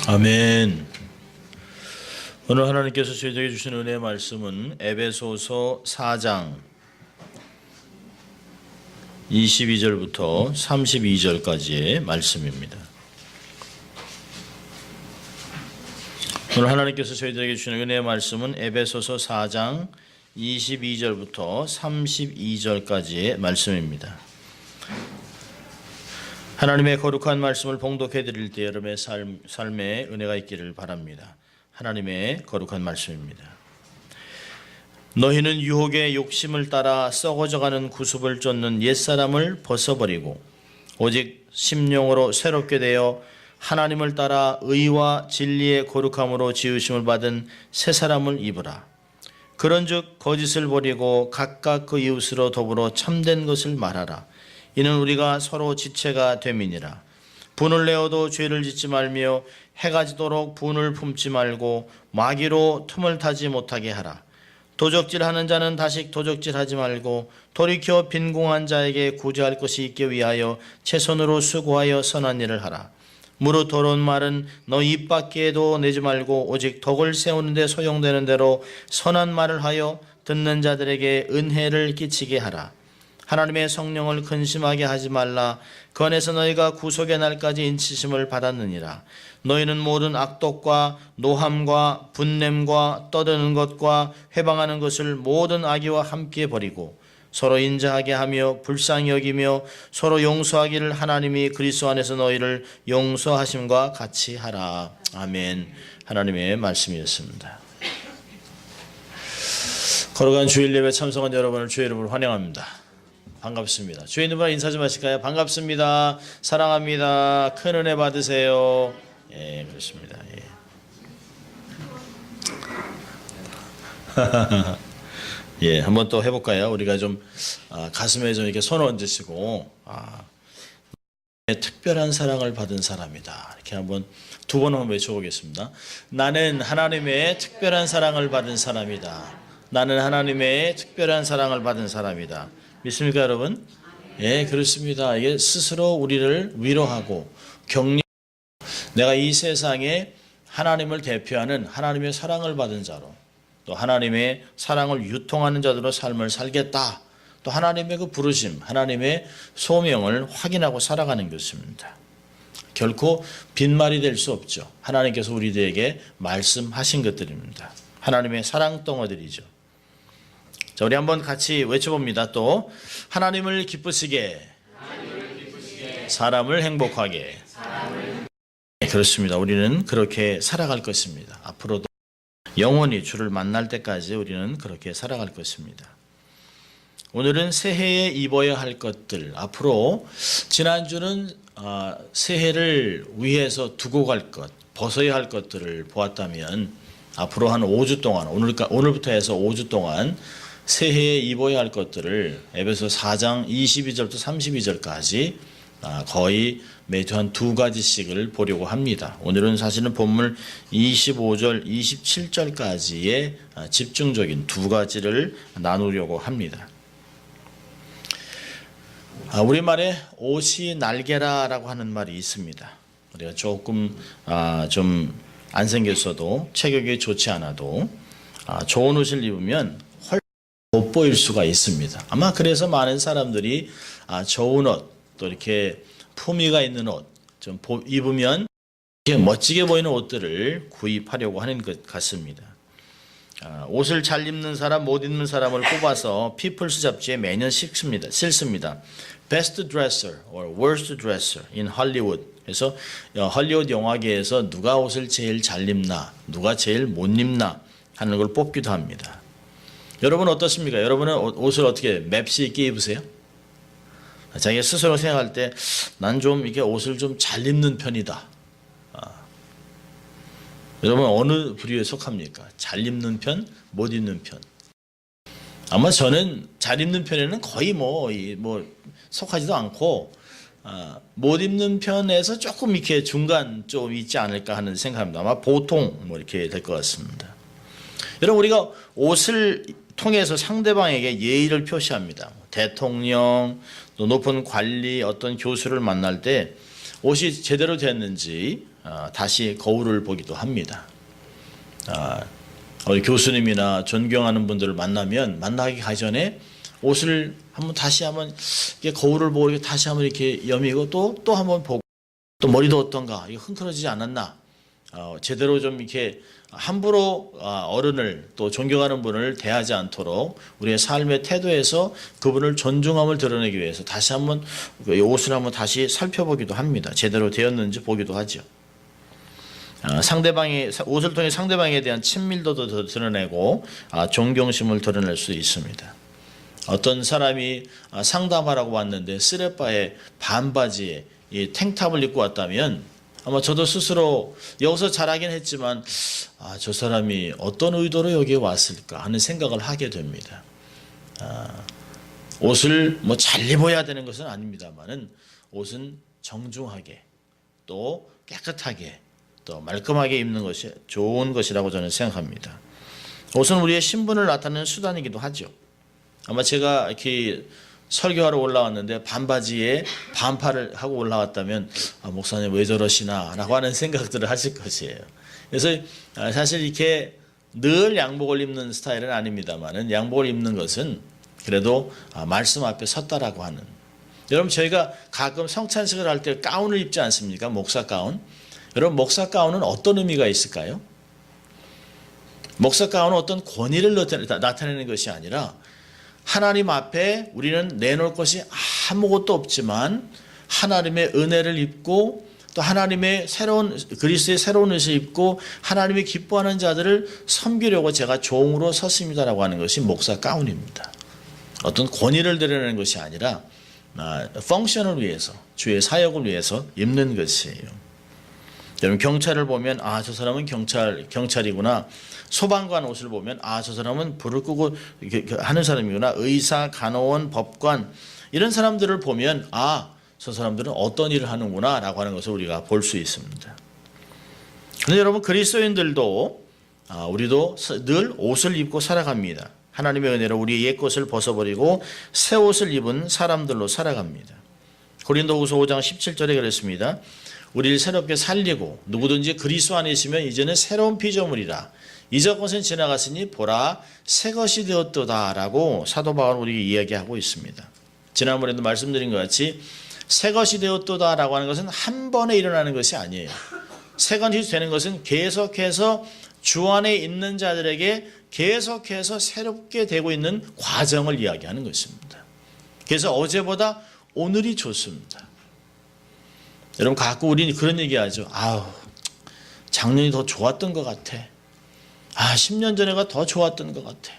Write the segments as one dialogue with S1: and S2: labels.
S1: 아멘. 오늘 하나님께서 저희에게 주신 은혜의 말씀은 에베소서 4장 22절부터 32절까지의 말씀입니다. 오늘 하나님께서 저희들에게 주신 은혜의 말씀은 에베소서 4장 22절부터 32절까지의 말씀입니다. 하나님의 거룩한 말씀을 봉독해 드릴 때 여러분의 삶에 은혜가 있기를 바랍니다. 하나님의 거룩한 말씀입니다. 너희는 유혹의 욕심을 따라 썩어져가는 구습을 쫓는 옛사람을 벗어버리고 오직 심령으로 새롭게 되어 하나님을 따라 의와 진리의 거룩함으로 지으심을 받은 새 사람을 입으라. 그런즉 거짓을 버리고 각각 그 이웃으로 더불어 참된 것을 말하라. 이는 우리가 서로 지체가 됨이니라. 분을 내어도 죄를 짓지 말며 해가 지도록 분을 품지 말고 마귀로 틈을 타지 못하게 하라. 도적질하는 자는 다시 도적질하지 말고 돌이켜 빈궁한 자에게 구제할 것이 있게 위하여 최선으로 수고하여 선한 일을 하라. 무릇 더러운 말은 너 입 밖에도 내지 말고 오직 덕을 세우는 데 소용되는 대로 선한 말을 하여 듣는 자들에게 은혜를 끼치게 하라. 하나님의 성령을 근심하게 하지 말라. 그 안에서 너희가 구속의 날까지 인치심을 받았느니라. 너희는 모든 악독과 노함과 분냄과 떠드는 것과 회방하는 것을 모든 악의와 함께 버리고 서로 인자하게 하며 불쌍히 여기며 서로 용서하기를 하나님이 그리스도 안에서 너희를 용서하심과 같이 하라. 아멘. 하나님의 말씀이었습니다. 거룩한 주일 예배 참석한 여러분을 주의 이름으로 환영합니다. 반갑습니다. 주의 이름으로 인사 좀 하실까요? 반갑습니다. 사랑합니다. 큰 은혜 받으세요. 예, 그렇습니다. 예. 예, 한번 또 해볼까요? 우리가 좀 가슴에 좀 이렇게 손을 얹으시고 특별한 사랑을 받은 사람이다. 이렇게 한번 두 번 한번 외쳐보겠습니다. 나는 하나님의 특별한 사랑을 받은 사람이다. 나는 하나님의 특별한 사랑을 받은 사람이다. 믿습니까, 여러분? 예, 그렇습니다. 이게 스스로 우리를 위로하고 격려. 내가 이 세상에 하나님을 대표하는 하나님의 사랑을 받은 자로, 또 하나님의 사랑을 유통하는 자들로 삶을 살겠다. 또 하나님의 그 부르심, 하나님의 소명을 확인하고 살아가는 것입니다. 결코 빈말이 될 수 없죠. 하나님께서 우리들에게 말씀하신 것들입니다. 하나님의 사랑 덩어들이죠. 자, 우리 한번 같이 외쳐봅니다. 또 하나님을 기쁘시게, 사람을 행복하게. 네, 그렇습니다. 우리는 그렇게 살아갈 것입니다. 앞으로도 영원히 주를 만날 때까지 우리는 그렇게 살아갈 것입니다. 오늘은 새해에 입어야 할 것들, 앞으로 지난주는 새해를 위해서 두고 갈 것, 벗어야 할 것들을 보았다면 앞으로 한 5주 동안, 오늘부터 해서 5주 동안 새해에 입어야 할 것들을 에베소 4장 22절부터 32절까지 거의 매주 한 두 가지씩을 보려고 합니다. 오늘은 사실은 본문 25절, 27절까지의 집중적인 두 가지를 나누려고 합니다. 우리말에 옷이 날개라라고 하는 말이 있습니다. 우리가 조금 좀 안 생겼어도 체격이 좋지 않아도 좋은 옷을 입으면 못 보일 수가 있습니다. 아마 그래서 많은 사람들이 좋은 옷, 또 이렇게 품위가 있는 옷 좀 입으면 이렇게 멋지게 보이는 옷들을 구입하려고 하는 것 같습니다. 옷을 잘 입는 사람, 못 입는 사람을 뽑아서 피플스 잡지에 매년 실습니다. Best Dresser or Worst Dresser in Hollywood. 그래서 헐리우드 영화계에서 누가 옷을 제일 잘 입나, 누가 제일 못 입나 하는 걸 뽑기도 합니다. 여러분 어떻습니까? 여러분은 옷을 어떻게 맵시 있게 입으세요? 자기가 스스로 생각할 때 난 좀 이게 옷을 좀 잘 입는 편이다. 여러분 어느 부류에 속합니까? 잘 입는 편, 못 입는 편? 아마 저는 잘 입는 편에는 거의 속하지도 않고 못 입는 편에서 조금 이렇게 중간 좀 있지 않을까 하는 생각합니다. 아마 보통 이렇게 될 것 같습니다. 여러분 우리가 옷을 통해서 상대방에게 예의를 표시합니다. 대통령, 또 높은 관리, 어떤 교수를 만날 때 옷이 제대로 됐는지 다시 거울을 보기도 합니다. 우리 교수님이나 존경하는 분들을 만나기 가기 전에 옷을 다시 한번 거울을 보고 이렇게 다시 한번 이렇게 여미고 또 한번 보고, 또 머리도 어떤가, 이거 흥그러지지 않았나, 제대로 좀 이렇게 함부로 어른을 또 존경하는 분을 대하지 않도록 우리의 삶의 태도에서 그분을 존중함을 드러내기 위해서 다시 한번 옷을 한번 다시 살펴보기도 합니다. 제대로 되었는지 보기도 하죠. 옷을 통해 상대방에 대한 친밀도도 더 드러내고 존경심을 드러낼 수 있습니다. 어떤 사람이 상담하라고 왔는데 쓰레빠에 반바지에 이 탱탑을 입고 왔다면 아마 저도 스스로 여기서 잘하긴 했지만 저 사람이 어떤 의도로 여기에 왔을까 하는 생각을 하게 됩니다. 옷을 잘 입어야 되는 것은 아닙니다만은 옷은 정중하게 또 깨끗하게 또 말끔하게 입는 것이 좋은 것이라고 저는 생각합니다. 옷은 우리의 신분을 나타내는 수단이기도 하죠. 아마 제가 이렇게 설교하러 올라왔는데 반바지에 반팔을 하고 올라왔다면 목사님 왜 저러시나 라고 하는 생각들을 하실 것이에요. 그래서 사실 이렇게 늘 양복을 입는 스타일은 아닙니다만은 양복을 입는 것은 그래도 말씀 앞에 섰다라고 하는. 여러분 저희가 가끔 성찬식을 할 때 가운을 입지 않습니까? 목사 가운. 여러분 목사 가운은 어떤 의미가 있을까요? 목사 가운은 어떤 권위를 나타내는 것이 아니라 하나님 앞에 우리는 내놓을 것이 아무것도 없지만 하나님의 은혜를 입고 또 하나님의 그리스도의 새로운 옷을 입고 하나님이 기뻐하는 자들을 섬기려고 제가 종으로 섰습니다라고 하는 것이 목사 가운입니다. 어떤 권위를 드러내는 것이 아니라 펑션을 위해서, 주의 사역을 위해서 입는 것이에요. 여러분 경찰을 보면 저 사람은 경찰이구나. 소방관 옷을 보면 저 사람은 불을 끄고 하는 사람이구나. 의사, 간호원, 법관 이런 사람들을 보면 저 사람들은 어떤 일을 하는구나 라고 하는 것을 우리가 볼 수 있습니다. 그런데 여러분 그리스도인들도 우리도 늘 옷을 입고 살아갑니다. 하나님의 은혜로 우리의 옛것을 벗어버리고 새 옷을 입은 사람들로 살아갑니다. 고린도후서 5장 17절에 그랬습니다. 우리를 새롭게 살리고 누구든지 그리스도 안에 있으면 이제는 새로운 피조물이라. 이전 것은 지나갔으니 보라 새 것이 되었도다 라고 사도 바울은 우리에게 이야기하고 있습니다. 지난번에도 말씀드린 것 같이 새 것이 되었도다 라고 하는 것은 한 번에 일어나는 것이 아니에요. 새 것이 되는 것은 계속해서 주 안에 있는 자들에게 계속해서 새롭게 되고 있는 과정을 이야기하는 것입니다. 그래서 어제보다 오늘이 좋습니다. 여러분 가끔 우리는 그런 얘기하죠. 작년이 더 좋았던 것 같아. 10년 전에가 더 좋았던 것 같아.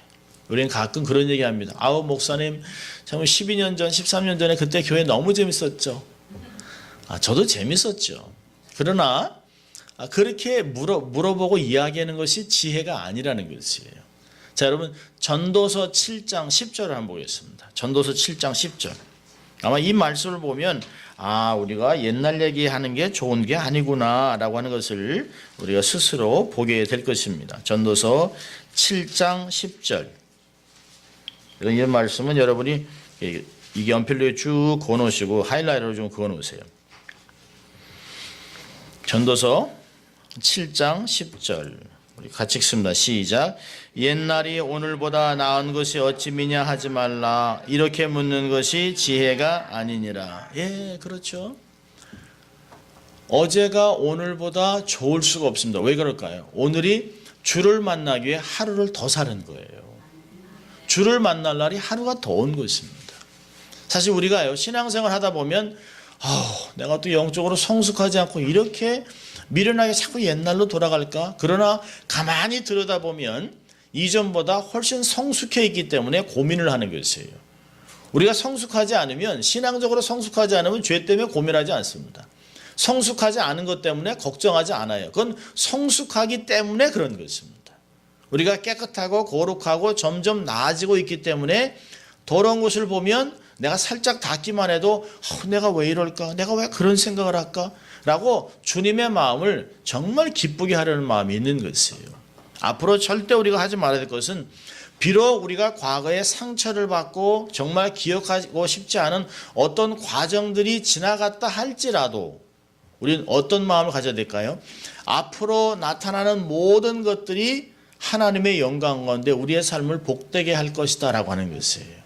S1: 우리는 가끔 그런 얘기합니다. 목사님 참 12년 전 13년 전에 그때 교회 너무 재밌었죠. 저도 재밌었죠. 그러나 그렇게 물어보고 이야기하는 것이 지혜가 아니라는 것이에요. 자 여러분 전도서 7장 10절을 한번 보겠습니다. 전도서 7장 10절. 아마 이 말씀을 보면 우리가 옛날 얘기하는 게 좋은 게 아니구나 라고 하는 것을 우리가 스스로 보게 될 것입니다. 전도서 7장 10절. 이 말씀은 여러분이 이게 연필로에 쭉 그어놓으시고 하이라이터로 좀 그어놓으세요. 전도서 7장 10절 우리 같이 읽습니다. 시작. 옛날이 오늘보다 나은 것이 어찌 미냐 하지 말라. 이렇게 묻는 것이 지혜가 아니니라. 그렇죠. 어제가 오늘보다 좋을 수가 없습니다. 왜 그럴까요? 오늘이 주를 만나기 위해 하루를 더 사는 거예요. 주를 만날 날이 하루가 더 온 것입니다. 사실 우리가요 신앙생활 하다 보면 내가 또 영적으로 성숙하지 않고 이렇게 미련하게 자꾸 옛날로 돌아갈까? 그러나 가만히 들여다보면 이전보다 훨씬 성숙해 있기 때문에 고민을 하는 것이에요. 우리가 성숙하지 않으면 신앙적으로 성숙하지 않으면 죄 때문에 고민하지 않습니다. 성숙하지 않은 것 때문에 걱정하지 않아요. 그건 성숙하기 때문에 그런 것입니다. 우리가 깨끗하고 거룩하고 점점 나아지고 있기 때문에 더러운 것을 보면 내가 살짝 닿기만 해도 내가 왜 이럴까? 내가 왜 그런 생각을 할까? 라고 주님의 마음을 정말 기쁘게 하려는 마음이 있는 것이에요. 앞으로 절대 우리가 하지 말아야 될 것은 비록 우리가 과거에 상처를 받고 정말 기억하고 싶지 않은 어떤 과정들이 지나갔다 할지라도 우리는 어떤 마음을 가져야 될까요? 앞으로 나타나는 모든 것들이 하나님의 영광 가운데 우리의 삶을 복되게 할 것이다 라고 하는 것이에요.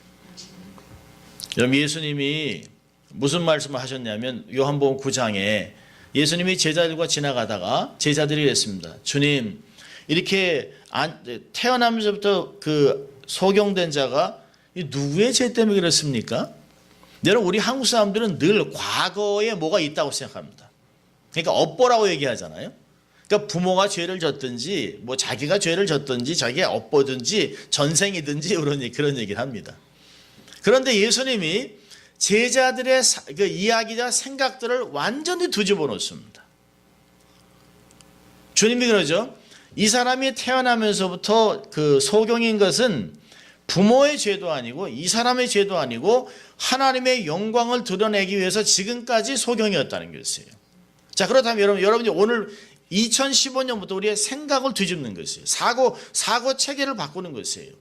S1: 여러분, 예수님이 무슨 말씀을 하셨냐면 요한복음 9장에 예수님이 제자들과 지나가다가 제자들이 그랬습니다. 주님, 이렇게 태어나면서부터 그 소경된 자가 누구의 죄 때문에 그렇습니까? 여러분, 우리 한국 사람들은 늘 과거에 뭐가 있다고 생각합니다. 그러니까 업보라고 얘기하잖아요. 그러니까 부모가 죄를 졌든지 뭐 자기가 죄를 졌든지 자기가 업보든지 전생이든지 그런 얘기를 합니다. 그런데 예수님이 제자들의 그 이야기와 생각들을 완전히 뒤집어 놓습니다. 주님이 그러죠. 이 사람이 태어나면서부터 그 소경인 것은 부모의 죄도 아니고 이 사람의 죄도 아니고 하나님의 영광을 드러내기 위해서 지금까지 소경이었다는 것이에요. 자, 그렇다면 여러분이 오늘 2015년부터 우리의 생각을 뒤집는 것이에요. 사고 체계를 바꾸는 것이에요.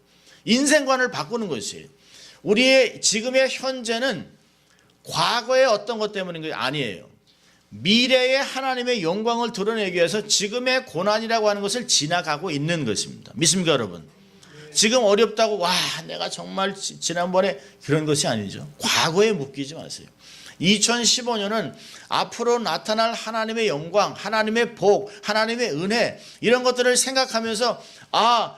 S1: 인생관을 바꾸는 것이에요. 우리의 지금의 현재는 과거의 어떤 것 때문인 게 아니에요. 미래의 하나님의 영광을 드러내기 위해서 지금의 고난이라고 하는 것을 지나가고 있는 것입니다. 믿습니까, 여러분? 지금 어렵다고 와 내가 정말 지난번에 그런 것이 아니죠. 과거에 묶이지 마세요. 2015년은 앞으로 나타날 하나님의 영광, 하나님의 복, 하나님의 은혜 이런 것들을 생각하면서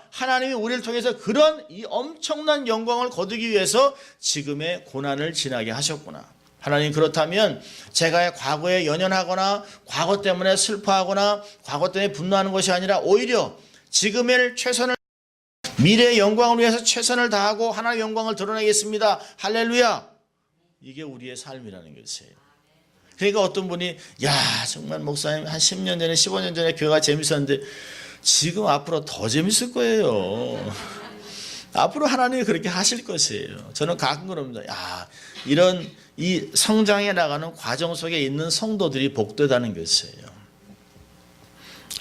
S1: 하나님이 우리를 통해서 그런 이 엄청난 영광을 거두기 위해서 지금의 고난을 지나게 하셨구나. 하나님, 그렇다면 제가 과거에 연연하거나 과거 때문에 슬퍼하거나 과거 때문에 분노하는 것이 아니라 오히려 지금의 최선을 미래의 영광을 위해서 최선을 다하고 하나님의 영광을 드러내겠습니다. 할렐루야. 이게 우리의 삶이라는 것이에요. 그러니까 어떤 분이 정말 목사님 한 10년 전에 15년 전에 교회가 재밌었는데 지금 앞으로 더 재밌을 거예요. 앞으로 하나님이 그렇게 하실 것이에요. 저는 가끔 그럽니다. 이런 이 성장해 나가는 과정 속에 있는 성도들이 복되다는 것이에요.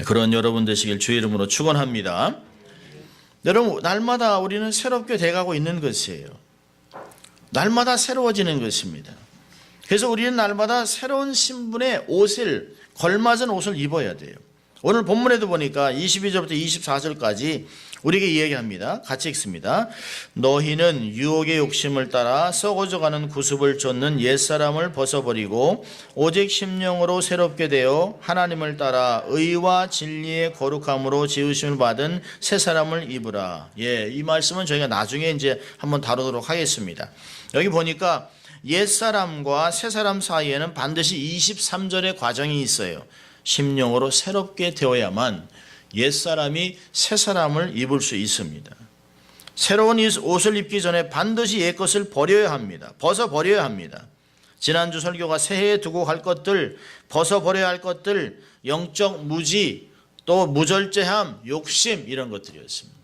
S1: 그런 여러분 되시길 주의 이름으로 축원합니다. 여러분, 날마다 우리는 새롭게 돼가고 있는 것이에요. 날마다 새로워지는 것입니다. 그래서 우리는 날마다 새로운 신분의 옷을 걸맞은 옷을 입어야 돼요. 오늘 본문에도 보니까 22절부터 24절까지 우리에게 이야기합니다. 같이 읽습니다. 너희는 유혹의 욕심을 따라 썩어져가는 구습을 쫓는 옛사람을 벗어버리고 오직 심령으로 새롭게 되어 하나님을 따라 의와 진리의 거룩함으로 지으심을 받은 새 사람을 입으라. 이 말씀은 저희가 나중에 이제 한번 다루도록 하겠습니다. 여기 보니까 옛사람과 새사람 사이에는 반드시 23절의 과정이 있어요. 심령으로 새롭게 되어야만 옛사람이 새사람을 입을 수 있습니다. 새로운 옷을 입기 전에 반드시 옛것을 버려야 합니다. 벗어버려야 합니다. 지난주 설교가 새해에 두고 갈 것들, 벗어버려야 할 것들, 영적 무지, 또 무절제함, 욕심 이런 것들이었습니다.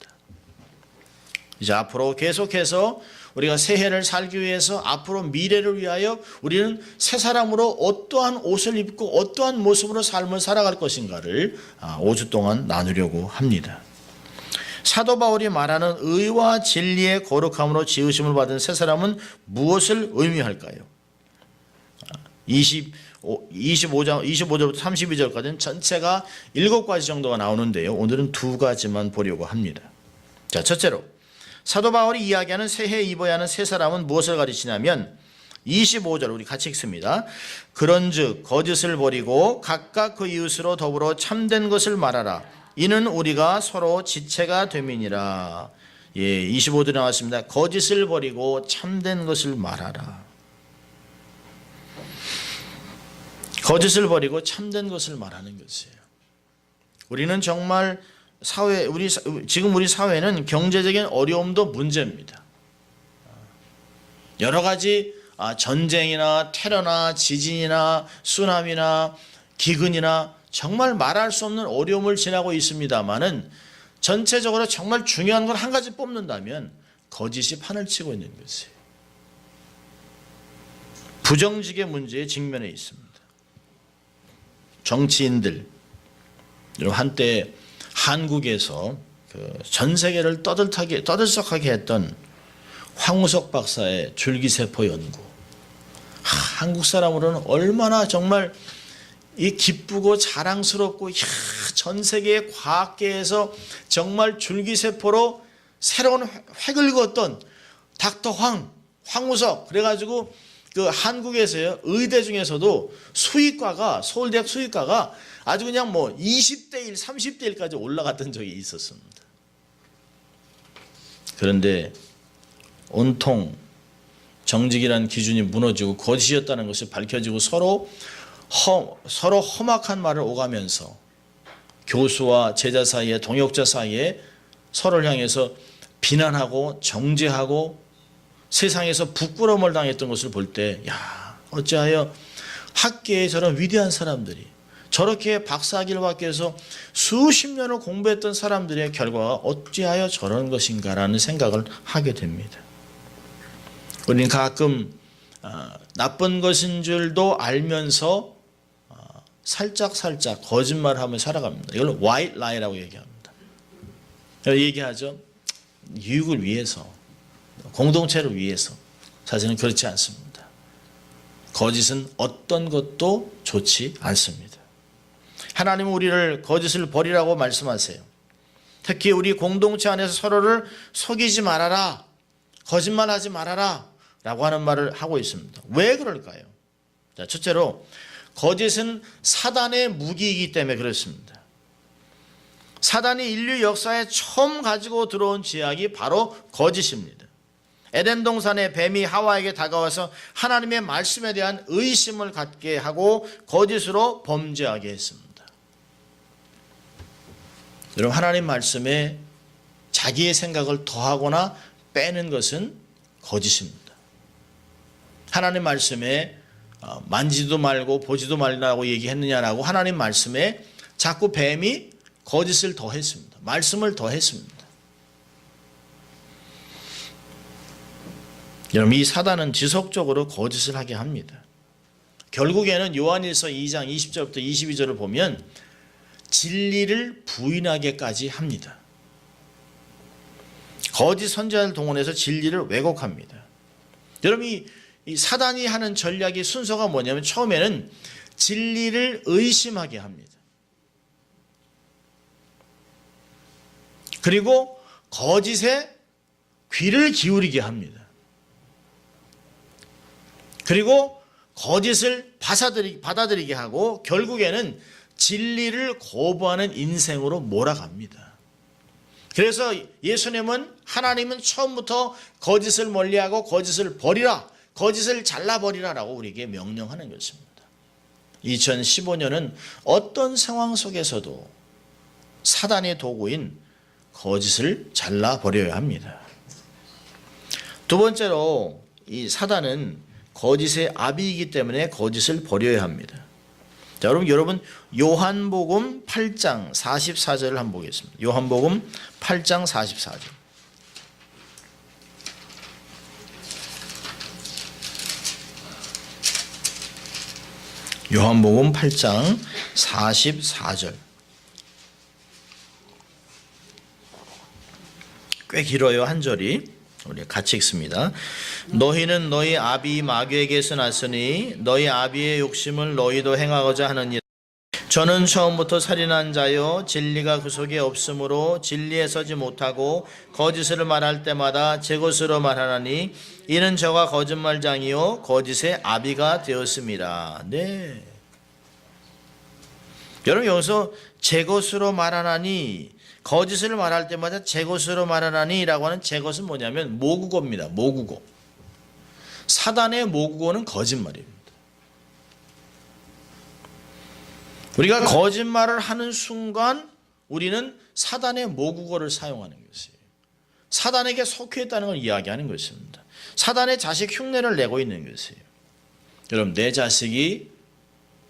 S1: 이제 앞으로 계속해서 우리가 새해를 살기 위해서 앞으로 미래를 위하여 우리는 새 사람으로 어떠한 옷을 입고 어떠한 모습으로 삶을 살아갈 것인가를 5주 동안 나누려고 합니다. 사도 바울이 말하는 의와 진리의 거룩함으로 지으심을 받은 새 사람은 무엇을 의미할까요? 25절부터 32절까지는 전체가 7가지 정도가 나오는데요. 오늘은 2가지만 보려고 합니다. 자, 첫째로 사도 바울이 이야기하는 새해에 입어야 하는 새 사람은 무엇을 가르치냐면 25절 우리 같이 읽습니다. 그런즉 거짓을 버리고 각각 그 이웃으로 더불어 참된 것을 말하라. 이는 우리가 서로 지체가 됨이니라. 25절에 나왔습니다. 거짓을 버리고 참된 것을 말하라. 거짓을 버리고 참된 것을 말하는 것이에요. 우리는 정말 지금 우리 사회는 경제적인 어려움도 문제입니다. 여러 가지 전쟁이나 테러나 지진이나 쓰나미나 기근이나 정말 말할 수 없는 어려움을 지나고 있습니다만은 전체적으로 정말 중요한 건 한 가지 뽑는다면 거짓이 판을 치고 있는 것이에요. 부정직의 문제에 직면해 있습니다. 정치인들, 한때 한국에서 전 세계를 떠들썩하게 했던 황우석 박사의 줄기세포 연구. 한국 사람으로는 얼마나 정말 이 기쁘고 자랑스럽고 전 세계 과학계에서 정말 줄기세포로 새로운 획을 그었던 닥터 황우석 그래가지고 그 한국에서요 의대 중에서도 수의과가 서울대학 수의과가 아주 그냥 뭐 20대 1, 30대 1까지 올라갔던 적이 있었습니다. 그런데 온통 정직이라는 기준이 무너지고 거짓이었다는 것이 밝혀지고 서로 험악한 말을 오가면서 교수와 제자 사이에 동역자 사이에 서로를 향해서 비난하고 정죄하고 세상에서 부끄러움을 당했던 것을 볼 때 야 어찌하여 학계에 저런 위대한 사람들이 저렇게 박사학위를 받기 위해서 수십 년을 공부했던 사람들의 결과가 어찌하여 저런 것인가라는 생각을 하게 됩니다. 우리는 가끔 나쁜 것인 줄도 알면서 살짝 거짓말하며 살아갑니다. 이걸 white lie라고 얘기합니다. 얘기하죠. 유익을 위해서, 공동체를 위해서. 사실은 그렇지 않습니다. 거짓은 어떤 것도 좋지 않습니다. 하나님은 우리를 거짓을 버리라고 말씀하세요. 특히 우리 공동체 안에서 서로를 속이지 말아라, 거짓말하지 말아라 라고 하는 말을 하고 있습니다. 왜 그럴까요? 자, 첫째로 거짓은 사단의 무기이기 때문에 그렇습니다. 사단이 인류 역사에 처음 가지고 들어온 죄악이 바로 거짓입니다. 에덴 동산의 뱀이 하와에게 다가와서 하나님의 말씀에 대한 의심을 갖게 하고 거짓으로 범죄하게 했습니다. 여러분, 하나님 말씀에 자기의 생각을 더하거나 빼는 것은 거짓입니다. 하나님 말씀에 만지도 말고 보지도 말라고 얘기했느냐라고 하나님 말씀에 자꾸 뱀이 거짓을 더했습니다. 말씀을 더했습니다. 여러분, 이 사단은 지속적으로 거짓을 하게 합니다. 결국에는 요한일서 2장 20절부터 22절을 보면 진리를 부인하게까지 합니다. 거짓 선지자를 동원해서 진리를 왜곡합니다. 여러분, 이 사단이 하는 전략의 순서가 뭐냐면 처음에는 진리를 의심하게 합니다. 그리고 거짓에 귀를 기울이게 합니다. 그리고 거짓을 받아들이게 하고 결국에는 진리를 거부하는 인생으로 몰아갑니다. 그래서 예수님은 하나님은 처음부터 거짓을 멀리하고 거짓을 버리라, 거짓을 잘라버리라라고 우리에게 명령하는 것입니다. 2015년은 어떤 상황 속에서도 사단의 도구인 거짓을 잘라버려야 합니다. 두 번째로 이 사단은 거짓의 아비이기 때문에 거짓을 버려야 합니다. 자, 여러분 요한복음 8장 44절을 한번 보겠습니다. 요한복음 8장 44절. 요한복음 8장 44절. 꽤 길어요, 한 절이. 우리 같이 읽습니다. 너희는 너희 아비 마귀에게서 났으니 너희 아비의 욕심을 너희도 행하고자 하느니라. 저는 처음부터 살인한 자요 진리가 그 속에 없으므로 진리에 서지 못하고 거짓을 말할 때마다 제 것으로 말하나니 이는 저가 거짓말장이요 거짓의 아비가 되었습니다. 네. 여러분, 여기서 제 것으로 말하나니, 거짓을 말할 때마다 제 것으로 말하나니 라고 하는 제 것은 뭐냐면 모국어입니다. 모국어. 사단의 모국어는 거짓말입니다. 우리가 거짓말을 하는 순간 우리는 사단의 모국어를 사용하는 것이에요. 사단에게 속해있다는 걸 이야기하는 것입니다. 사단의 자식 흉내를 내고 있는 것이에요. 여러분, 내 자식이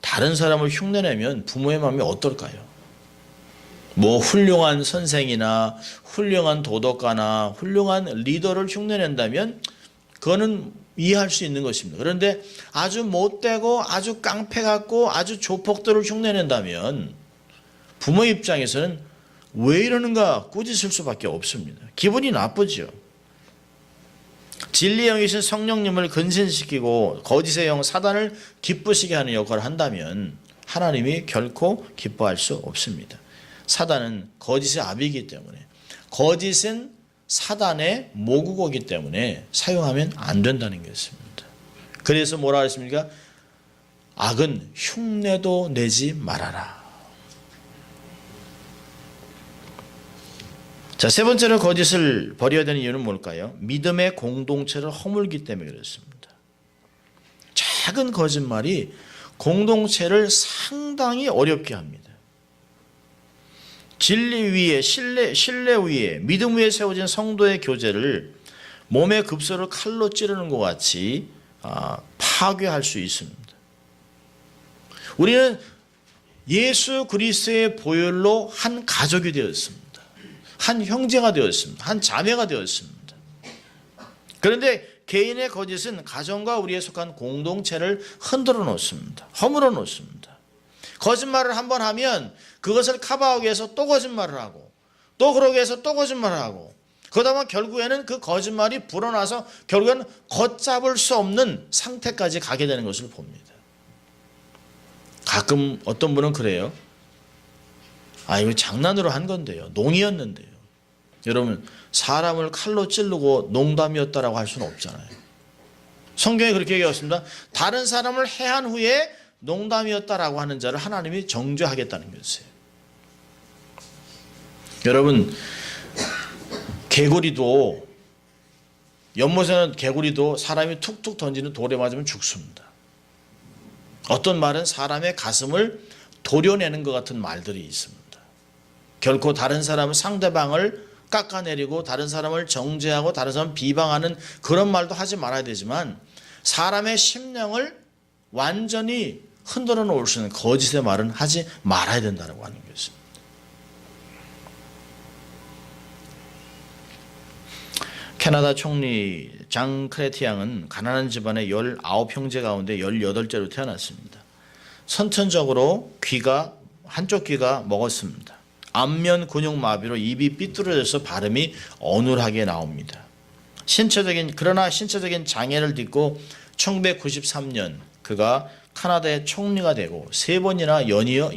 S1: 다른 사람을 흉내내면 부모의 마음이 어떨까요? 뭐 훌륭한 선생이나 훌륭한 도덕가나 훌륭한 리더를 흉내낸다면 그거는 이해할 수 있는 것입니다. 그런데 아주 못되고 아주 깡패 같고 아주 조폭들을 흉내낸다면 부모 입장에서는 왜 이러는가 꾸짖을 수밖에 없습니다. 기분이 나쁘죠. 진리의 영이신 성령님을 근신시키고 거짓의 영 사단을 기쁘시게 하는 역할을 한다면 하나님이 결코 기뻐할 수 없습니다. 사단은 거짓의 아비이기 때문에, 거짓은 사단의 모국어이기 때문에 사용하면 안 된다는 것입니다. 그래서 뭐라 했습니까? 악은 흉내도 내지 말아라. 자, 세 번째로 거짓을 버려야 되는 이유는 뭘까요? 믿음의 공동체를 허물기 때문에 그렇습니다. 작은 거짓말이 공동체를 상당히 어렵게 합니다. 진리 위에, 신뢰 위에, 믿음 위에 세워진 성도의 교제를 몸의 급소를 칼로 찌르는 것 같이 파괴할 수 있습니다. 우리는 예수 그리스도의 보혈로 한 가족이 되었습니다. 한 형제가 되었습니다. 한 자매가 되었습니다. 그런데 개인의 거짓은 가정과 우리에 속한 공동체를 흔들어 놓습니다. 허물어 놓습니다. 거짓말을 한번 하면 그것을 커버하기 위해서 또 거짓말을 하고, 또 그러기 위해서 또 거짓말을 하고, 그러다 보면 결국에는 그 거짓말이 불어나서 결국에는 걷잡을 수 없는 상태까지 가게 되는 것을 봅니다. 가끔 어떤 분은 그래요. 이거 장난으로 한 건데요. 농이었는데요. 여러분, 사람을 칼로 찌르고 농담이었다라고 할 수는 없잖아요. 성경에 그렇게 얘기했습니다. 다른 사람을 해한 후에 농담이었다라고 하는 자를 하나님이 정죄하겠다는 것이에요. 여러분, 개구리도, 연못에는 개구리도 사람이 툭툭 던지는 돌에 맞으면 죽습니다. 어떤 말은 사람의 가슴을 도려내는 것 같은 말들이 있습니다. 결코 다른 사람을, 상대방을 깎아내리고 다른 사람을 정죄하고 다른 사람을 비방하는 그런 말도 하지 말아야 되지만, 사람의 심령을 완전히 흔들어 놓을 수 있는 거짓의 말은 하지 말아야 된다고 하는 것입니다. 캐나다 총리 장 크레티앙은 가난한 집안의 19형제 가운데 18째로 태어났습니다. 선천적으로 한쪽 귀가 먹었습니다. 안면 근육 마비로 입이 삐뚤어져서 발음이 어눌하게 나옵니다. 그러나 신체적인 장애를 딛고 1993년 그가 카나다의 총리가 되고 3번이나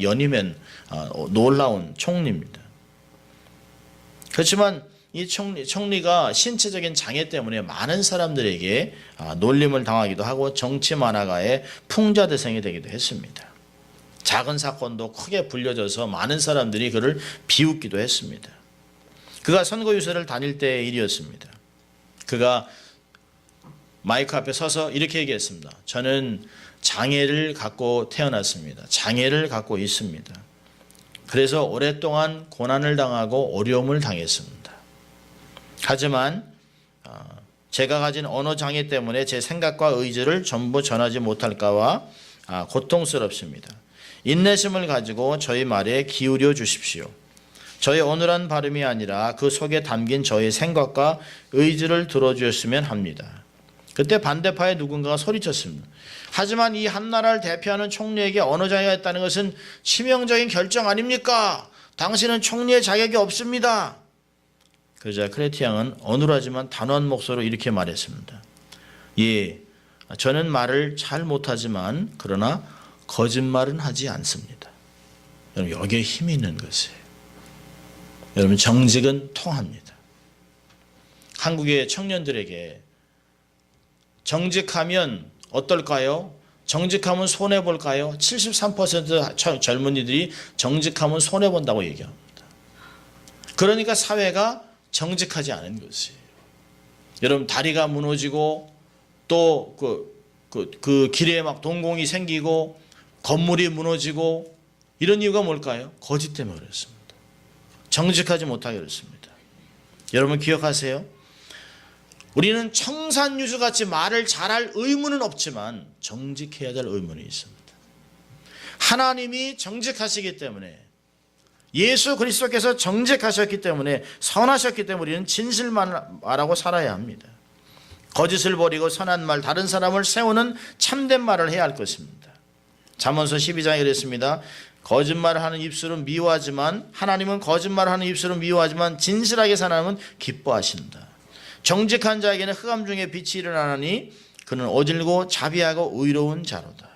S1: 연임한 놀라운 총리입니다. 그렇지만 이 총리가 신체적인 장애 때문에 많은 사람들에게 놀림을 당하기도 하고 정치 만화가의 풍자대상이 되기도 했습니다. 작은 사건도 크게 불려져서 많은 사람들이 그를 비웃기도 했습니다. 그가 선거 유세를 다닐 때의 일이었습니다. 그가 마이크 앞에 서서 이렇게 얘기했습니다. 저는 장애를 갖고 태어났습니다. 장애를 갖고 있습니다. 그래서 오랫동안 고난을 당하고 어려움을 당했습니다. 하지만 제가 가진 언어 장애 때문에 제 생각과 의지를 전부 전하지 못할까봐 고통스럽습니다. 인내심을 가지고 저희 말에 기울여 주십시오. 저의 어눌한 발음이 아니라 그 속에 담긴 저의 생각과 의지를 들어주셨으면 합니다. 그때 반대파의 누군가가 소리쳤습니다. 하지만 이 한 나라를 대표하는 총리에게 언어 장애가 있다는 것은 치명적인 결정 아닙니까? 당신은 총리의 자격이 없습니다. 그러자 크레티앙은 어눌하지만 단호한 목소리로 이렇게 말했습니다. 예, 저는 말을 잘 못하지만 그러나 거짓말은 하지 않습니다. 여러분, 여기에 힘이 있는 것이에요. 여러분, 정직은 통합니다. 한국의 청년들에게 정직하면 어떨까요? 정직하면 손해볼까요? 73% 젊은이들이 정직하면 손해본다고 얘기합니다. 그러니까 사회가 정직하지 않은 것이에요. 여러분, 다리가 무너지고 또 그 길에 막 동공이 생기고 건물이 무너지고 이런 이유가 뭘까요? 거짓 때문에 그렇습니다. 정직하지 못하게 그렇습니다. 여러분 기억하세요. 우리는 청산유수같이 말을 잘할 의무는 없지만 정직해야 될 의무는 있습니다. 하나님이 정직하시기 때문에, 예수 그리스도께서 정직하셨기 때문에, 선하셨기 때문에 우리는 진실만 말하고 살아야 합니다. 거짓을 버리고 선한 말, 다른 사람을 세우는 참된 말을 해야 할 것입니다. 잠언서 12장에 그랬습니다. 거짓말을 하는 입술은 미워하지만, 하나님은 거짓말을 하는 입술은 미워하지만 진실하게 사람은 기뻐하신다. 정직한 자에게는 흑암 중에 빛이 일어나니 그는 어질고 자비하고 의로운 자로다.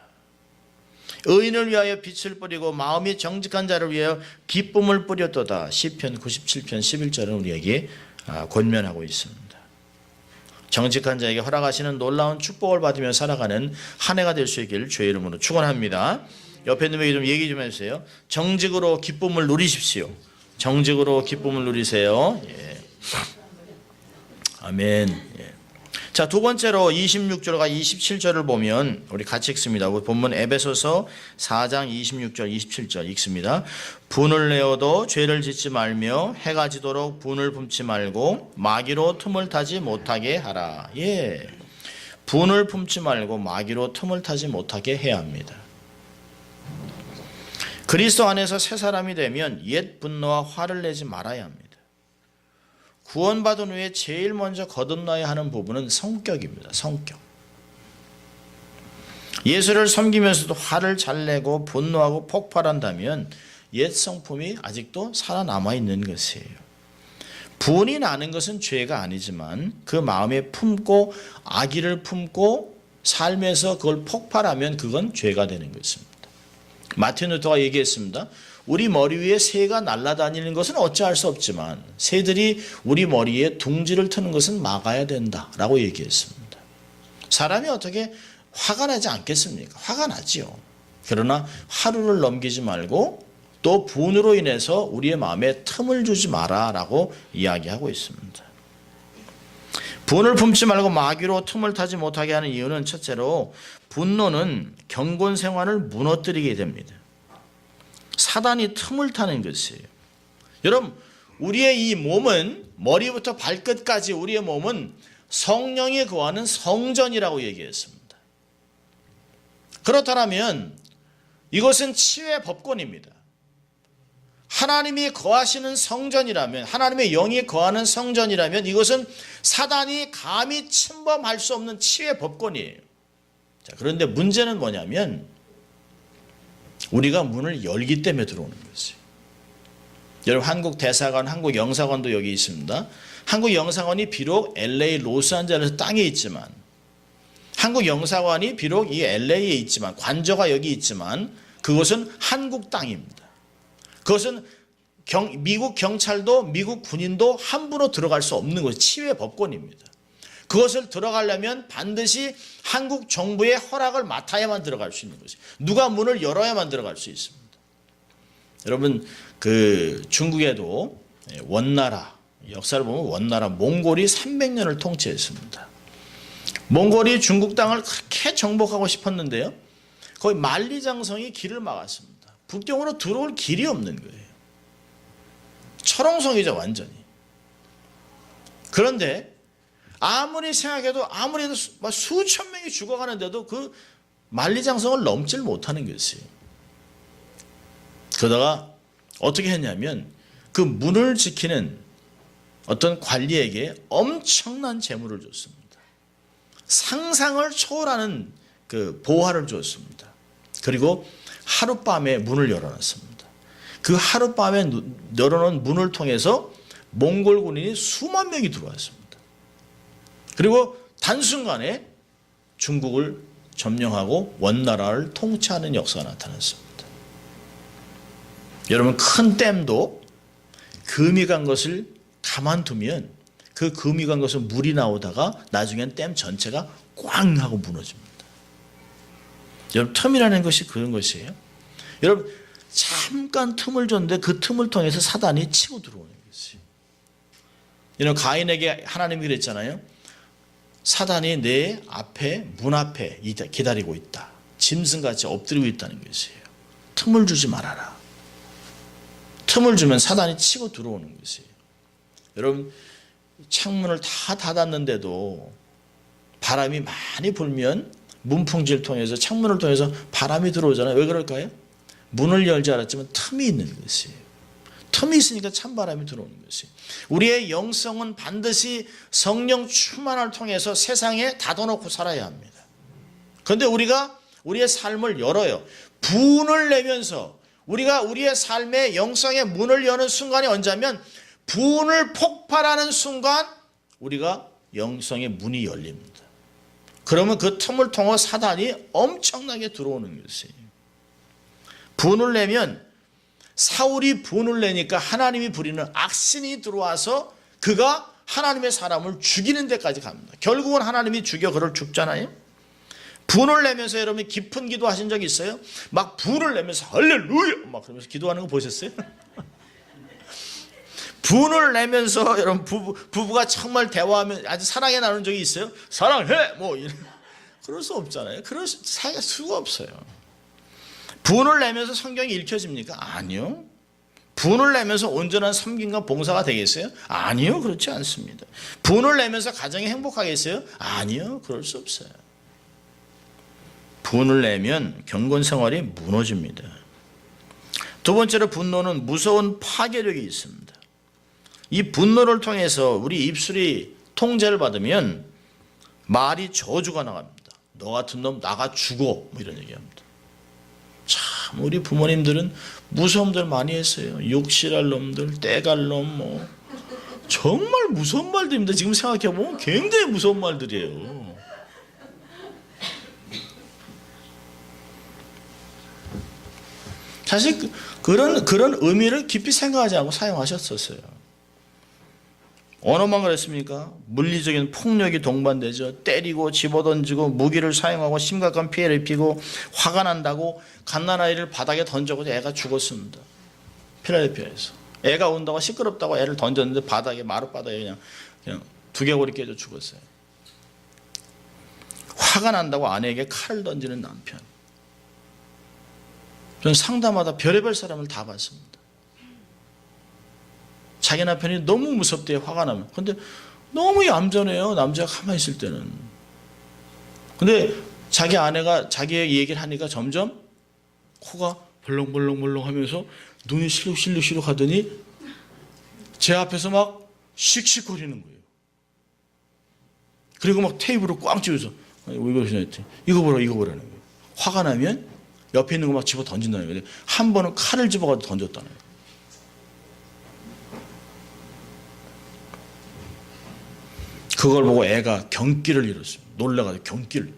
S1: 의인을 위하여 빛을 뿌리고 마음이 정직한 자를 위하여 기쁨을 뿌렸도다. 시편 97편 11절은 우리에게 권면하고 있습니다. 정직한 자에게 허락하시는 놀라운 축복을 받으며 살아가는 한 해가 될 수 있기를 주의 이름으로 축원합니다. 옆에 있는 분에게 좀 얘기 좀 해주세요. 정직으로 기쁨을 누리십시오. 정직으로 기쁨을 누리세요. 예. 아멘. 예. 자, 두 번째로 26절과 27절을 보면 우리 같이 읽습니다. 본문 에베소서 4장 26절 27절 읽습니다. 분을 내어도 죄를 짓지 말며 해가 지도록 분을 품지 말고 마귀로 틈을 타지 못하게 하라. 예. 분을 품지 말고 마귀로 틈을 타지 못하게 해야 합니다. 그리스도 안에서 새 사람이 되면 옛 분노와 화를 내지 말아야 합니다. 구원받은 후에 제일 먼저 거듭나야 하는 부분은 성격입니다. 성격. 예수를 섬기면서도 화를 잘 내고 분노하고 폭발한다면 옛 성품이 아직도 살아남아 있는 것이에요. 분이 나는 것은 죄가 아니지만 그 마음에 품고 악의를 품고 삶에서 그걸 폭발하면 그건 죄가 되는 것입니다. 마틴 루터가 얘기했습니다. 우리 머리 위에 새가 날아다니는 것은 어찌할 수 없지만 새들이 우리 머리에 둥지를 트는 것은 막아야 된다라고 얘기했습니다. 사람이 어떻게 화가 나지 않겠습니까? 화가 나지요. 그러나 하루를 넘기지 말고 또 분으로 인해서 우리의 마음에 틈을 주지 마라라고 이야기하고 있습니다. 분을 품지 말고 마귀로 틈을 타지 못하게 하는 이유는 첫째로 분노는 경건 생활을 무너뜨리게 됩니다. 사단이 틈을 타는 것이에요. 여러분, 우리의 이 몸은 머리부터 발끝까지 우리의 몸은 성령이 거하는 성전이라고 얘기했습니다. 그렇다면 이것은 치유의 법권입니다. 하나님이 거하시는 성전이라면, 하나님의 영이 거하는 성전이라면 이것은 사단이 감히 침범할 수 없는 치유의 법권이에요. 자, 그런데 문제는 뭐냐면 우리가 문을 열기 때문에 들어오는 것이에요. 여러분, 한국 대사관, 한국 영사관도 여기 있습니다. 한국 영사관이 비록 LA 로스앤젤레스 땅에 있지만, 한국 영사관이 비록 이 LA에 있지만, 관저가 여기 있지만 그것은 한국 땅입니다. 그것은 미국 경찰도 미국 군인도 함부로 들어갈 수 없는 것이 치유의 법권입니다. 그것을 들어가려면 반드시 한국 정부의 허락을 맡아야만 들어갈 수 있는 것이에요. 누가 문을 열어야만 들어갈 수 있습니다. 여러분, 그 중국에도 원나라, 역사를 보면 원나라 몽골이 300년을 통치했습니다. 몽골이 중국 땅을 그렇게 정복하고 싶었는데요, 거의 만리장성이 길을 막았습니다. 북경으로 들어올 길이 없는 거예요. 철옹성이죠, 완전히. 그런데 아무리 생각해도 아무리 수천 명이 죽어가는데도 그 만리장성을 넘질 못하는 것이에요. 그러다가 어떻게 했냐면 그 문을 지키는 어떤 관리에게 엄청난 재물을 줬습니다. 상상을 초월하는 그 보화를 줬습니다. 그리고 하룻밤에 문을 열어놨습니다. 그 하룻밤에 열어놓은 문을 통해서 몽골 군인이 수만 명이 들어왔습니다. 그리고 단순간에 중국을 점령하고 원나라를 통치하는 역사가 나타났습니다. 여러분, 큰 댐도 금이 간 것을 가만두면 그 금이 간 것은 물이 나오다가 나중엔 댐 전체가 꽝 하고 무너집니다. 여러분, 틈이라는 것이 그런 것이에요. 여러분, 잠깐 틈을 줬는데 그 틈을 통해서 사단이 치고 들어오는 것이에요. 여러분, 가인에게 하나님이 그랬잖아요. 사단이 내 앞에, 문 앞에 기다리고 있다. 짐승같이 엎드리고 있다는 것이에요. 틈을 주지 말아라. 틈을 주면 사단이 치고 들어오는 것이에요. 여러분, 창문을 다 닫았는데도 바람이 많이 불면 문풍지를 통해서, 창문을 통해서 바람이 들어오잖아요. 왜 그럴까요? 문을 열지 않았지만 틈이 있는 것이에요. 틈이 있으니까 찬바람이 들어오는 것이에요. 우리의 영성은 반드시 성령 충만을 통해서 세상에 닫아놓고 살아야 합니다. 그런데 우리가 우리의 삶을 열어요. 분을 내면서 우리가 우리의 삶의 영성의 문을 여는 순간이 언제냐면 분을 폭발하는 순간 우리가 영성의 문이 열립니다. 그러면 그 틈을 통해 사단이 엄청나게 들어오는 것이에요. 분을 내면 사울이 분을 내니까 하나님이 부리는 악신이 들어와서 그가 하나님의 사람을 죽이는 데까지 갑니다. 결국은 하나님이 죽여 그를 죽잖아요. 분을 내면서 여러분이 깊은 기도 하신 적 있어요? 막 분을 내면서 할렐루야 막 그러면서 기도하는 거 보셨어요? 분을 내면서 여러분 부부가 정말 대화하면 아주 사랑해 나누는 적이 있어요? 사랑해 뭐 이런 그럴 수 없잖아요. 그럴 사이가 수가 없어요. 분을 내면서 성경이 읽혀집니까? 아니요. 분을 내면서 온전한 섬김과 봉사가 되겠어요? 아니요. 그렇지 않습니다. 분을 내면서 가정이 행복하겠어요? 아니요. 그럴 수 없어요. 분을 내면 경건 생활이 무너집니다. 두 번째로 분노는 무서운 파괴력이 있습니다. 이 분노를 통해서 우리 입술이 통제를 받으면 말이 저주가 나갑니다. 너 같은 놈 나가 죽어 뭐 이런 얘기합니다. 참 우리 부모님들은 무서움들 많이 했어요. 욕실할 놈들, 떼갈 놈 뭐 정말 무서운 말들입니다. 지금 생각해보면 굉장히 무서운 말들이에요. 사실 그런 의미를 깊이 생각하지 않고 사용하셨었어요. 언어만 그랬습니까? 물리적인 폭력이 동반되죠. 때리고 집어던지고 무기를 사용하고 심각한 피해를 입히고 화가 난다고 갓난아이를 바닥에 던져고 애가 죽었습니다. 필라델피아에서. 애가 온다고 시끄럽다고 애를 던졌는데 바닥에 마룻바닥에 그냥 두개골이 깨져 죽었어요. 화가 난다고 아내에게 칼을 던지는 남편. 저는 상담하다 별의별 사람을 다 봤습니다. 자기 남편이 너무 무섭대요. 화가 나면. 근데 너무 얌전해요. 남자가 가만히 있을 때는. 근데 자기 아내가 자기의 얘기를 하니까 점점 코가 벌렁벌렁벌렁 하면서 눈이 실룩실룩 하더니 제 앞에서 막 씩씩거리는 거예요. 그리고 막 테이블을 꽝 쥐어서 왜 그러시냐 했더니 이거 보라는 거예요. 화가 나면 옆에 있는 거 막 집어 던진다는 거예요. 한 번은 칼을 집어가지고 던졌다는 거예요. 그걸 보고 애가 경기를 잃었습니다. 놀라가지고 경기를.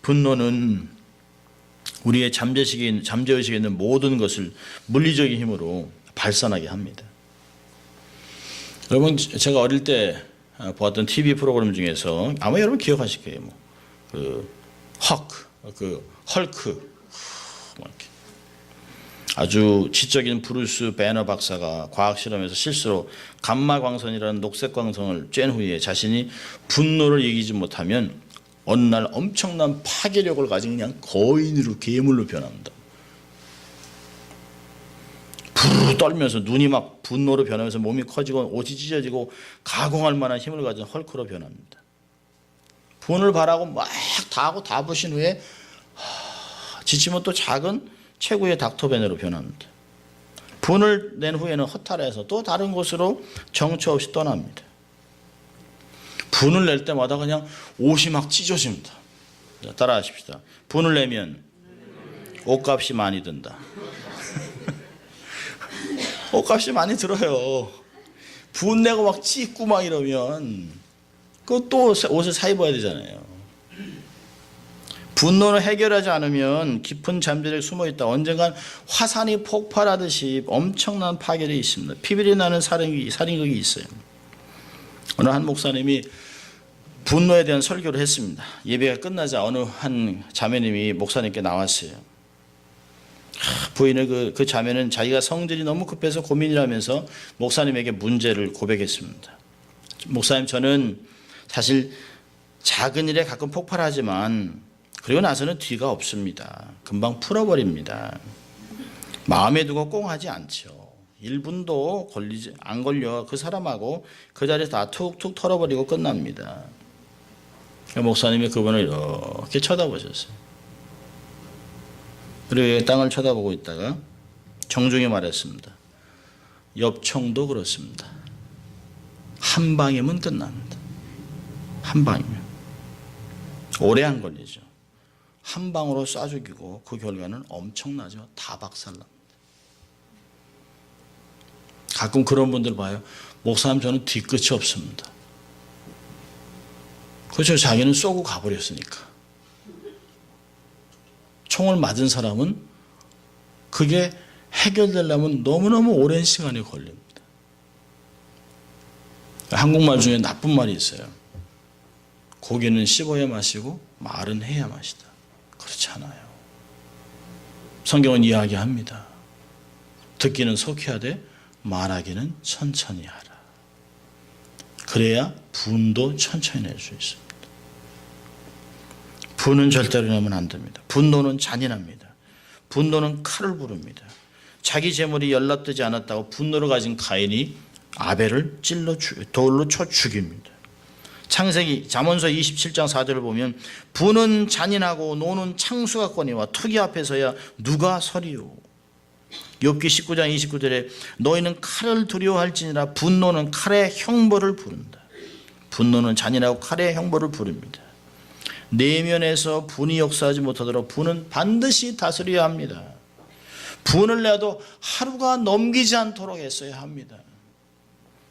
S1: 분노는 우리의 잠재의식에 있는 모든 것을 물리적인 힘으로 발산하게 합니다. 여러분 제가 어릴 때 보았던 TV 프로그램 중에서 아마 여러분 기억하실 거예요. 헐크 이렇게. 아주 지적인 브루스 배너 박사가 과학 실험에서 실수로 감마 광선이라는 녹색 광선을 쬐는 후에 자신이 분노를 이기지 못하면 어느 날 엄청난 파괴력을 가진 그냥 거인으로 괴물로 변합니다. 부르르 떨면서 눈이 막 분노로 변하면서 몸이 커지고 옷이 찢어지고 가공할 만한 힘을 가진 헐크로 변합니다. 분을 바라고 막 다 하고 다 부신 후에 지치면 또 작은 최고의 닥터벤으로 변합니다. 분을 낸 후에는 허탈해서 또 다른 곳으로 정처 없이 떠납니다. 분을 낼 때마다 그냥 옷이 막 찢어집니다. 따라 하십시다. 분을 내면 옷값이 많이 든다. 옷값이 많이 들어요. 분 내고 막 찢고 막 이러면 또 옷을 사 입어야 되잖아요. 분노를 해결하지 않으면 깊은 잠재력이 숨어있다. 언젠간 화산이 폭발하듯이 엄청난 파괴력이 있습니다. 피비리 나는 살인극이 있어요. 어느 한 목사님이 분노에 대한 설교를 했습니다. 예배가 끝나자 어느 한 자매님이 목사님께 나왔어요. 부인의 그 자매는 자기가 성질이 너무 급해서 고민이라면서 목사님에게 문제를 고백했습니다. 목사님, 저는 사실 작은 일에 가끔 폭발하지만 그리고 나서는 뒤가 없습니다. 금방 풀어버립니다. 마음에 두고 꽁하지 않죠. 1분도 안 걸려 그 사람하고 그 자리에서 다 툭툭 털어버리고 끝납니다. 목사님이 그분을 이렇게 쳐다보셨어요. 그리고 땅을 쳐다보고 있다가 정중히 말했습니다. 엽청도 그렇습니다. 한 방이면 끝납니다. 한 방이면. 오래 안 걸리죠. 한 방으로 쏴 죽이고 그 결과는 엄청나죠. 다 박살납니다. 가끔 그런 분들 봐요. 목사님, 저는 뒤끝이 없습니다. 그렇죠. 자기는 쏘고 가버렸으니까.
S2: 총을 맞은 사람은 그게 해결되려면 너무너무 오랜 시간이 걸립니다. 한국말 중에 나쁜 말이 있어요. 고기는 씹어야 마시고 말은 해야 마시다. 그렇지 않아요. 성경은 이야기합니다. 듣기는 속히 하되 말하기는 천천히 하라. 그래야 분도 천천히 낼 수 있습니다. 분은 절대로 내면 안 됩니다. 분노는 잔인합니다. 분노는 칼을 부릅니다. 자기 재물이 연락되지 않았다고 분노를 가진 가인이 아벨을 돌로 쳐 죽입니다. 창세기 잠언서 27장 4절을 보면 분은 잔인하고 노는 창수 같거니와 투기 앞에서야 누가 서리요. 욥기 19장 29절에 너희는 칼을 두려워할지니라 분노는 칼의 형벌을 부른다. 분노는 잔인하고 칼의 형벌을 부릅니다. 내면에서 분이 역사하지 못하도록 분은 반드시 다스려야 합니다. 분을 내도 하루가 넘기지 않도록 했어야 합니다.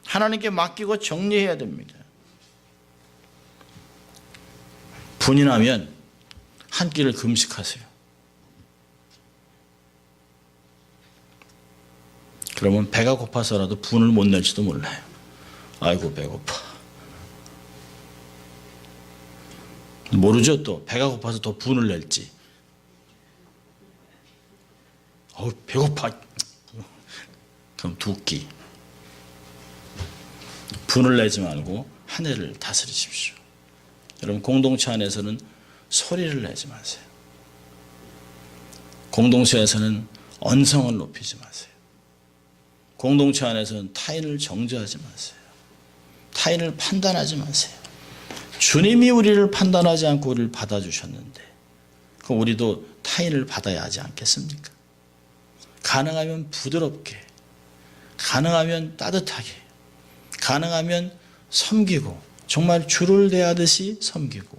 S2: 하나님께 맡기고 정리해야 됩니다. 분이 나면 한 끼를 금식하세요. 그러면 배가 고파서라도 분을 못 낼지도 몰라요. 아이고 배고파. 모르죠. 또 배가 고파서 더 분을 낼지. 배고파. 그럼 두 끼. 분을 내지 말고 한 해를 다스리십시오. 여러분 공동체 안에서는 소리를 내지 마세요. 공동체에서는 언성을 높이지 마세요. 공동체 안에서는 타인을 정죄하지 마세요. 타인을 판단하지 마세요. 주님이 우리를 판단하지 않고 우리를 받아주셨는데 그럼 우리도 타인을 받아야 하지 않겠습니까? 가능하면 부드럽게, 가능하면 따뜻하게, 가능하면 섬기고 정말 주를 대하듯이 섬기고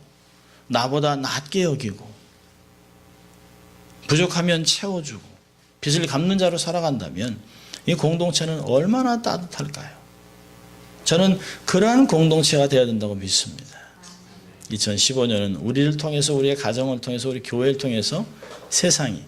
S2: 나보다 낮게 여기고 부족하면 채워주고 빚을 갚는 자로 살아간다면 이 공동체는 얼마나 따뜻할까요? 저는 그러한 공동체가 되어야 된다고 믿습니다. 2015년은 우리를 통해서 우리의 가정을 통해서 우리 교회를 통해서 세상이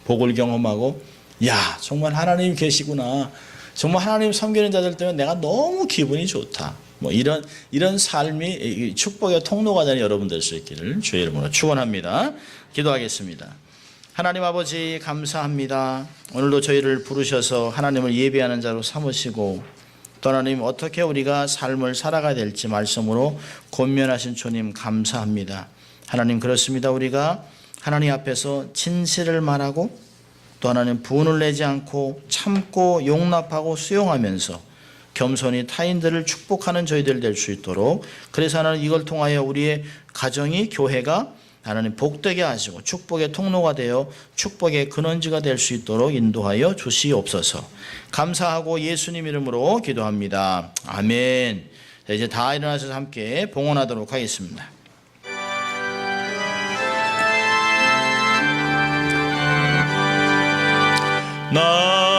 S2: 복을 경험하고 야 정말 하나님 계시구나. 정말 하나님 섬기는 자들 때문에 내가 너무 기분이 좋다. 뭐 이런 삶이 축복의 통로가 되는 여러분 될 수 있기를 주의 이름으로 축원합니다. 기도하겠습니다. 하나님 아버지 감사합니다. 오늘도 저희를 부르셔서 하나님을 예배하는 자로 삼으시고 또 하나님 어떻게 우리가 삶을 살아가야 될지 말씀으로 권면하신 주님 감사합니다. 하나님 그렇습니다. 우리가 하나님 앞에서 진실을 말하고 또 하나님 분을 내지 않고 참고 용납하고 수용하면서 겸손히 타인들을 축복하는 저희들 될 수 있도록 그래서 하나님 이걸 통하여 우리의 가정이 교회가 하나님 복되게 하시고 축복의 통로가 되어 축복의 근원지가 될 수 있도록 인도하여 주시옵소서. 감사하고 예수님 이름으로 기도합니다. 아멘. 자, 이제 다 일어나셔서 함께 봉헌하도록 하겠습니다. 나